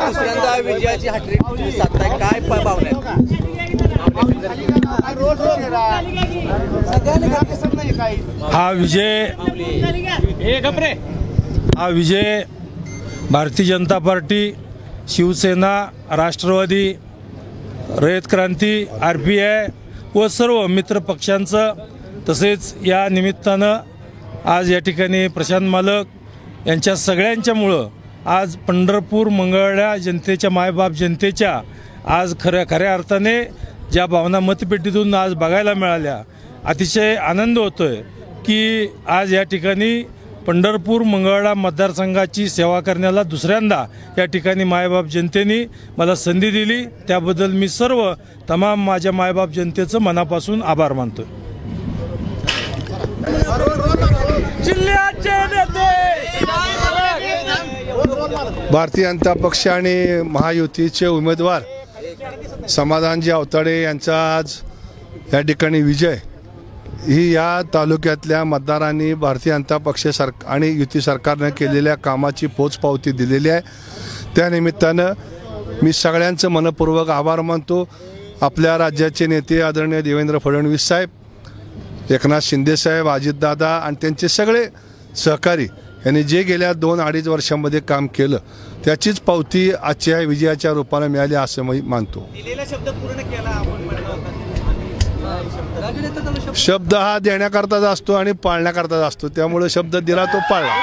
दुसऱ्यांदा विजयाची हॅट्रिक साधताय, काय भावना हा विजय भारतीय जनता पार्टी, शिवसेना, राष्ट्रवादी, रयत क्रांती, RPI व सर्व मित्र पक्षांचं, तसेच या निमित्तानं आज या ठिकाणी प्रशांत मालक यांच्या सगळ्यांच्यामुळं आज पंढरपूर मंगळवेढा जनतेच्या, मायबाप जनतेच्या आज खऱ्या अर्थाने ज्या भावना मतपेटीतून आज बघायला मिळाल्या, अतिशय आनंद होतोय की आज या ठिकाणी पंढरपूर मंगळवेढा मतदारसंघाची सेवा करण्याला दुसऱ्यांदा या ठिकाणी मायबाप जनतेने मला संधी दिली, त्याबद्दल मी सर्व तमाम माझ्या मायबाप जनतेचं मनापासून आभार मानतो। भारतीय जनता पक्ष आणि महायुतीचे उमेदवार समाधानजी आवताडे यांचा आज या ठिकाणी विजय ही या तालुक्यातल्या मतदारांनी भारतीय जनता पक्ष आणि युती सरकारने केलेल्या कामाची पोचपावती दिलेली आहे। त्या निमित्तानं मी सगळ्यांचं मनपूर्वक आभार मानतो। आपल्या राज्याचे नेते आदरणीय देवेंद्र फडणवीस साहेब, एकनाथ शिंदे साहेब, अजितदादा आणि त्यांचे सगळे सहकारी यांनी जे गेल्या 2-2.5 वर्षांमध्ये काम केलं त्याचीच पावती आजच्या विजयाच्या रूपाने मिळाली असं मी मानतो। शब्द हा देण्याकरताच असतो आणि पाळण्याकरताच असतो, त्यामुळे शब्द दिला तो पाळला।